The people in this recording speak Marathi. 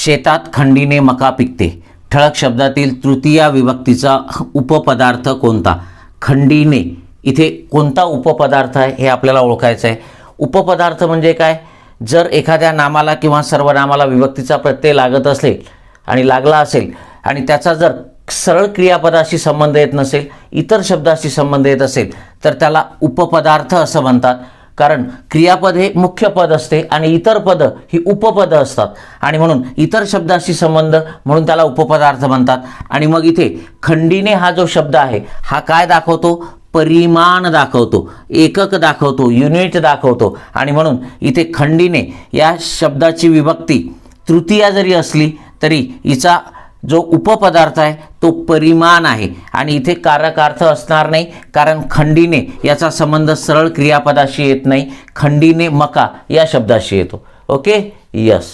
शेतात खंडीने मका पिकते. ठळक शब्दातील तृतीया विभक्तीचा उपपदार्थ कोणता? खंडीने इथे कोणता उपपदार्थ आहे हे आपल्याला ओळखायचं आहे. उपपदार्थ म्हणजे काय? जर एखाद्या नामाला किंवा सर्वनामाला विभक्तीचा प्रत्यय लागत असेल आणि लागला असेल आणि त्याचा जर सरळ क्रियापदाशी संबंध येत नसेल, इतर शब्दाशी संबंध येत असेल, तर त्याला उपपदार्थ असं म्हणतात. कारण क्रियापद हे मुख्य पद असते आणि इतर पद ही उपपद असतात आणि म्हणून इतर शब्दाशी संबंध म्हणून त्याला उपपदार्थ म्हणतात. आणि मग इथे खंडीने हा जो शब्द आहे हा काय दाखवतो? परिमाण दाखवतो, एकक दाखवतो, युनिट दाखवतो. आणि म्हणून इथे खंडीने या शब्दाची विभक्ती तृतीया जरी असली तरी हिचा जो उपपदार्थ आहे तो परिमाण आहे आणि इथे कारकार्थ असणार नाही, कारण खंडीने याचा संबंध सरळ क्रियापदाशी येत नाही. खंडीने मका या शब्दाशी येतो. Okay, yes.